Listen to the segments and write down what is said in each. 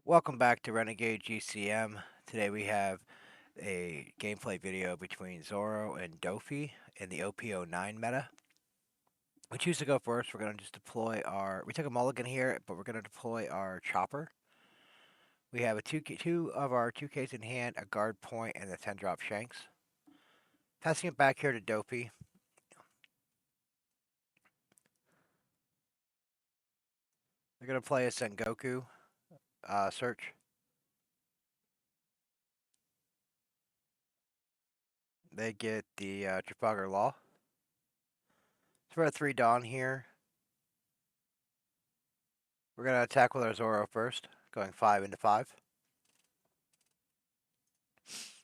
Welcome back to Renegade GCM. Today we have a gameplay video between Zoro and Doffy in the OP09 meta. We choose to go first. We're going to just deploy we took a mulligan here, but we're going to deploy our chopper. We have two of our 2Ks in hand, a guard point, and the 10 drop shanks. Passing it back here to Doffy. They're going to play a Sengoku search. They get the Trafalgar Law. So we're at 3 Dawn here. We're going to attack with our Zoro first, going 5 into 5.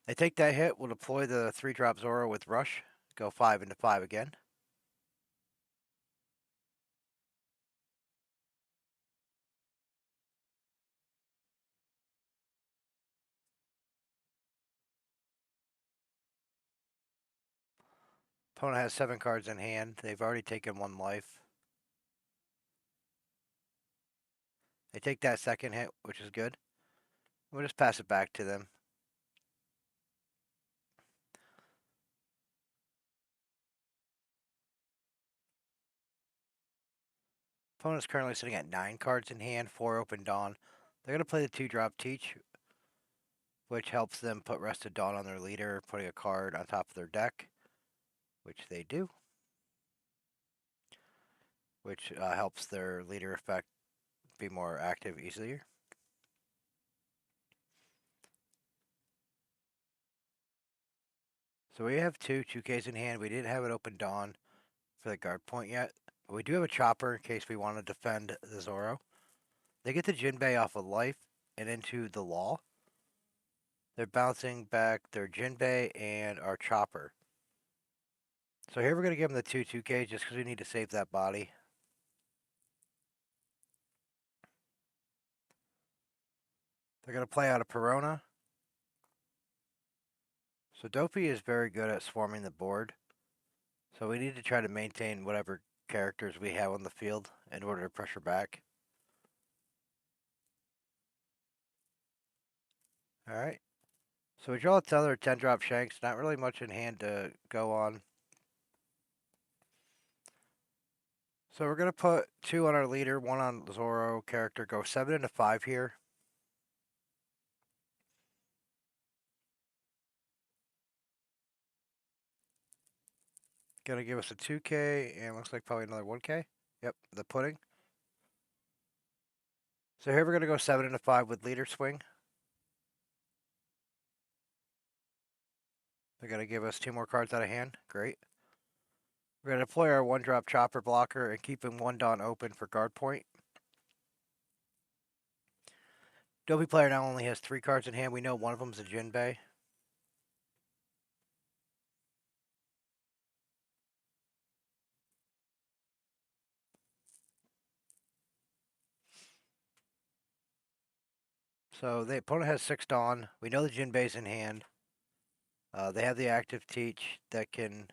They take that hit, we'll deploy the 3-drop Zoro with Rush, go 5 into 5 again. Opponent has 7 cards in hand. They've already taken 1 life. They take that second hit, which is good. We'll just pass it back to them. Opponent's currently sitting at 9 cards in hand, 4 open Dawn. They're going to play the 2-drop Teach, which helps them put Rested Dawn on their leader, putting a card on top of their deck, which they do. Which helps their leader effect be more active easier. So we have 2Ks in hand. We didn't have it open Dawn for the guard point yet. But we do have a chopper in case we want to defend the Zoro. They get the Jinbei off of life and into the law. They're bouncing back their Jinbei and our chopper. So here we're going to give them the 2K just because we need to save that body. They're going to play out a Perona. So Doffy is very good at swarming the board. So we need to try to maintain whatever characters we have on the field in order to pressure back. Alright. So we draw another 10-drop Shanks. Not really much in hand to go on. So we're going to put 2 on our leader, 1 on Zoro character. Go 7 into 5 here. Gonna give us a 2K and looks like probably another 1K. Yep, the pudding. So here we're gonna go 7 into 5 with leader swing. They're gonna give us 2 more cards out of hand. Great. We're gonna deploy our 1-drop chopper blocker and keeping 1 Dawn open for guard point. Doffy player now only has 3 cards in hand. We know one of them is a Jinbei. So the opponent has 6 Dawn. We know the Jinbei's in hand. They have the active Teach that can...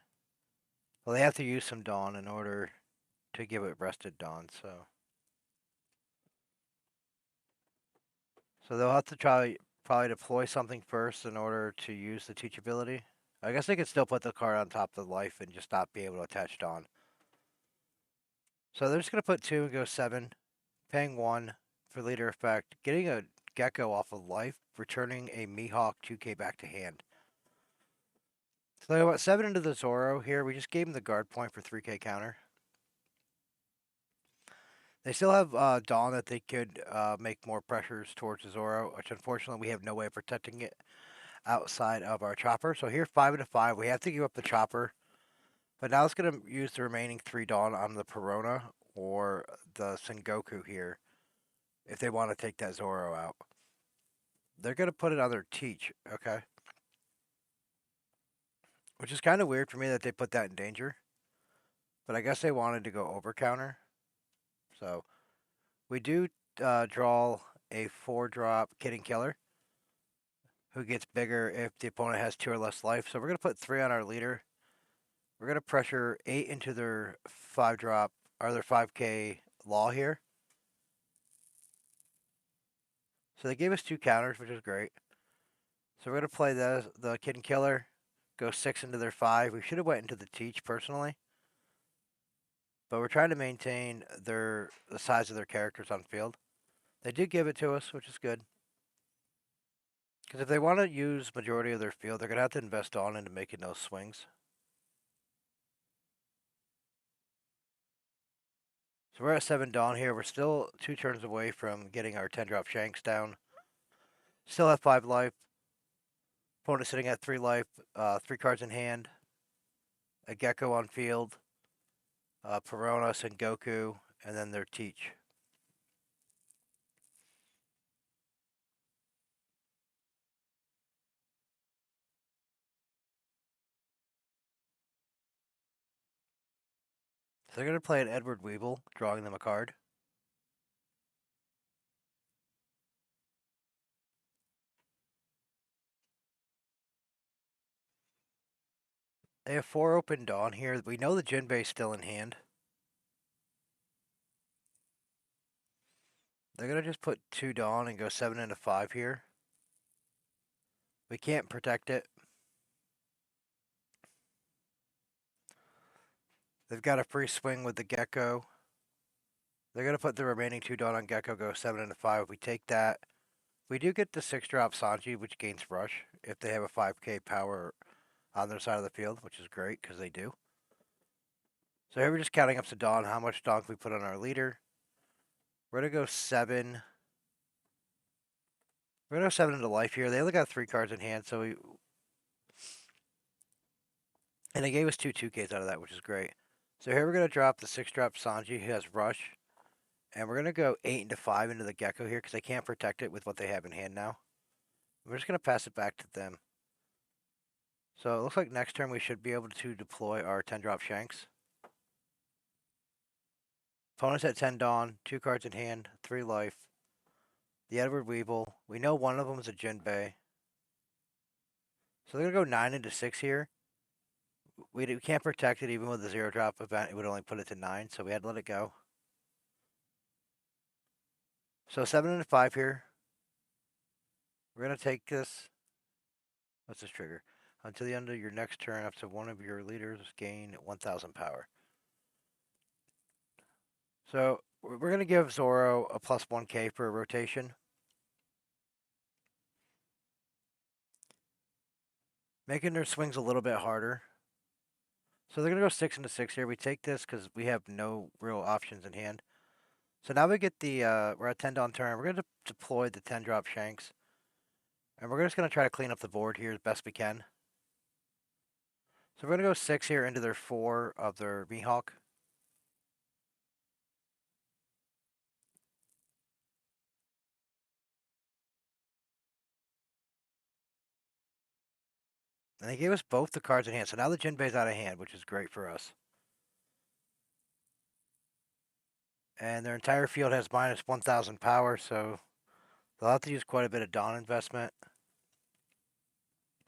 Well, they have to use some Dawn in order to give it Rested Dawn, so... So they'll have to probably deploy something first in order to use the Teach ability. I guess they could still put the card on top of the life and just not be able to attach Dawn. So they're just going to put 2 and go 7, paying 1 for leader effect, getting a Gecko off of life, returning a Mihawk 2K back to hand. So they went 7 into the Zoro here. We just gave him the guard point for 3K counter. They still have Dawn that they could make more pressures towards the Zoro, which unfortunately we have no way of protecting it outside of our chopper. So here 5 into 5. We have to give up the chopper. But now it's going to use the remaining 3 Dawn on the Perona or the Sengoku here if they want to take that Zoro out. They're going to put it on their Teach, okay? Which is kind of weird for me that they put that in danger. But I guess they wanted to go over counter. So we do draw a 4-drop Kidding Killer who gets bigger if the opponent has 2 or less life. So we're going to put 3 on our leader. We're going to pressure 8 into their 5-drop, or their 5K Law here. So they gave us 2 counters, which is great. So we're gonna play the Kid and Killer, go 6 into their 5. We should have went into the Teach personally, but we're trying to maintain the size of their characters on field. They did give it to us, which is good. Because if they want to use majority of their field, they're gonna have to invest on into making those swings. So we're at 7 Dawn here. We're still 2 turns away from getting our 10-drop Shanks down. Still have 5 life. Opponent sitting at 3 life, 3 cards in hand. A Gecko on field. Perona, Sengoku, and then their Teach. So they're going to play an Edward Weevil, drawing them a card. They have 4 open Dawn here. We know the Jinbei's still in hand. They're going to just put 2 Dawn and go 7 into 5 here. We can't protect it. They've got a free swing with the Gecko. They're going to put the remaining 2 Dawn on Gecko, go 7 into 5. We take that. We do get the 6-drop Sanji, which gains Rush if they have a 5k power on their side of the field, which is great because they do. So here we're just counting up to Dawn. How much Dawn can we put on our leader? We're going to go 7. We're going to go 7 into life here. They only got 3 cards in hand, so we. And they gave us 2 2Ks out of that, which is great. So here we're going to drop the 6-drop Sanji, who has Rush. And we're going to go 8 into 5 into the Gecko here because they can't protect it with what they have in hand now. We're just going to pass it back to them. So it looks like next turn we should be able to deploy our 10-drop Shanks. Opponents at 10 Dawn, 2 cards in hand, 3 life. The Edward Weevil. We know one of them is a Jinbei. So they're going to go 9 into 6 here. We can't protect it even with the 0-drop event. It would only put it to 9, so we had to let it go. So 7 into 5 here. We're going to take this. What's this trigger? Until the end of your next turn, up to one of your leaders gain 1,000 power. So we're going to give Zoro a plus 1k for a rotation. Making their swings a little bit harder. So they're going to go 6 into 6 here. We take this because we have no real options in hand. So now we get the, we're at 10 Dawn turn. We're going to deploy the 10-drop Shanks. And we're just going to try to clean up the board here as best we can. So we're going to go 6 here into their 4 of their Mihawk. And they gave us both the cards in hand. So now the Jinbei's out of hand, which is great for us. And their entire field has minus 1,000 power, so they'll have to use quite a bit of Dawn investment.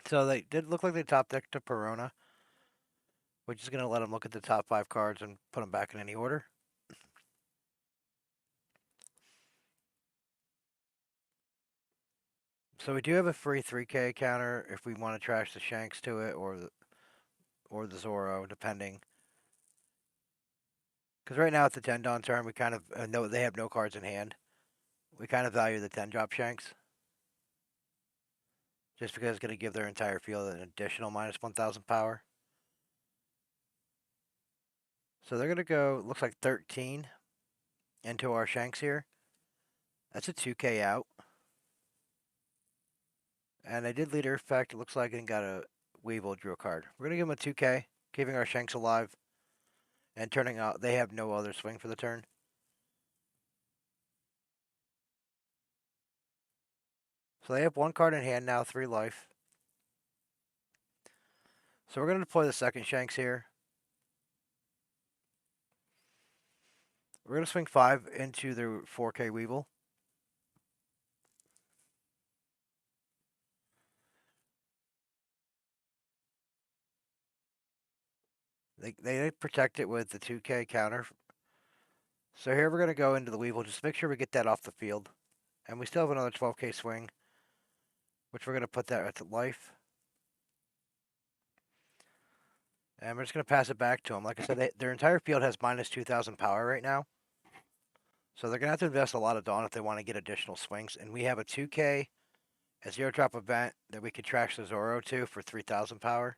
So they did look like they top decked to Perona, which is going to let them look at the top 5 cards and put them back in any order. So we do have a free 3k counter if we want to trash the Shanks to it or the Zoro, depending. Because right now at the 10 Dawn turn, we kind of know they have no cards in hand. We kind of value the 10-drop Shanks. Just because it's going to give their entire field an additional minus 1,000 power. So they're going to go, looks like 13 into our Shanks here. That's a 2k out. And they did leader effect, it looks like, and got a Weevil, drew a card. We're going to give them a 2k, keeping our Shanks alive. And turning out, they have no other swing for the turn. So they have 1 card in hand now, 3 life. So we're going to deploy the second Shanks here. We're going to swing 5 into the 4k Weevil. They protect it with the 2k counter. So here we're going to go into the Weevil. Just make sure we get that off the field. And we still have another 12k swing, which we're going to put that at the life. And we're just going to pass it back to them. Like I said, their entire field has minus 2,000 power right now. So they're going to have to invest a lot of Dawn if they want to get additional swings. And we have a 2k, a 0-drop event that we could trash the Zoro to for 3,000 power.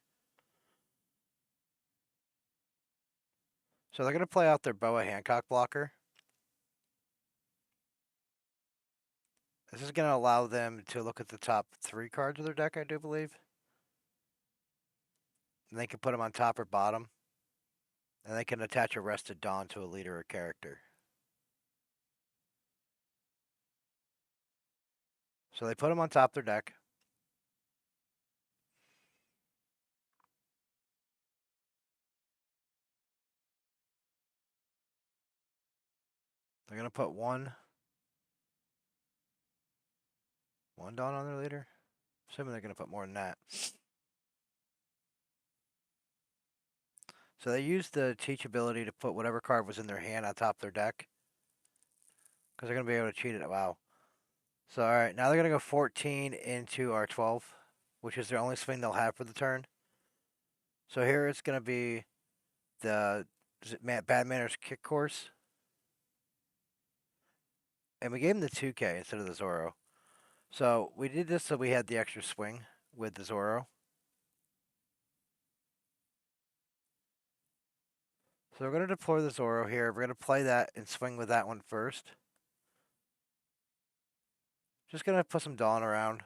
So they're going to play out their Boa Hancock blocker. This is going to allow them to look at the top 3 cards of their deck, I do believe. And they can put them on top or bottom. And they can attach a Rested Dawn to a leader or character. So they put them on top of their deck. They're going to put one Dawn on their leader. Assuming they're going to put more than that. So they used the teach ability to put whatever card was in their hand on top of their deck. Because they're going to be able to cheat it. Wow. So, alright, now they're going to go 14 into our 12, which is their only swing they'll have for the turn. So here it's going to be the Bad Manners Kick Course. And we gave him the 2k instead of the Zoro. So we did this so we had the extra swing with the Zoro. So we're going to deploy the Zoro here. We're going to play that and swing with that one first. Just going to put some Dawn around.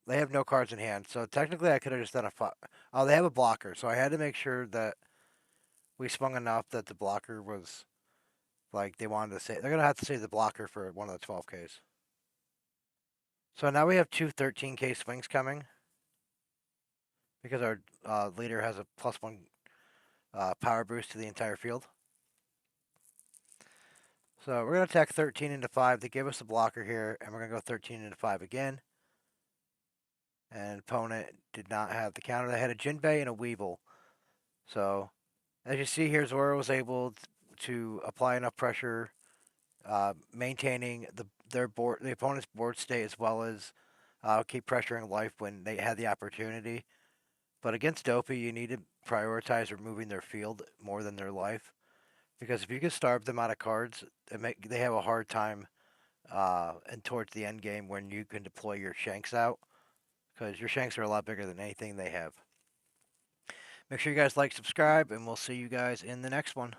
They have no cards in hand, so technically I could have just done a... Oh, they have a blocker, so I had to make sure that we swung enough that the blocker was... Like, they wanted to say... They're going to have to say the blocker for one of the 12Ks. So now we have two 13K swings coming. Because our leader has a +1 power boost to the entire field. So we're going to attack 13 into 5 to give us a blocker here, and we're going to go 13 into 5 again. And opponent did not have the counter. They had a Jinbei and a Weevil. So, as you see here, Zoro was able to apply enough pressure, maintaining the opponent's board state as well as keep pressuring life when they had the opportunity. But against Doffy, you need to prioritize removing their field more than their life. Because if you can starve them out of cards, they have a hard time and towards the end game when you can deploy your Shanks out. Because your Shanks are a lot bigger than anything they have. Make sure you guys like, subscribe, and we'll see you guys in the next one.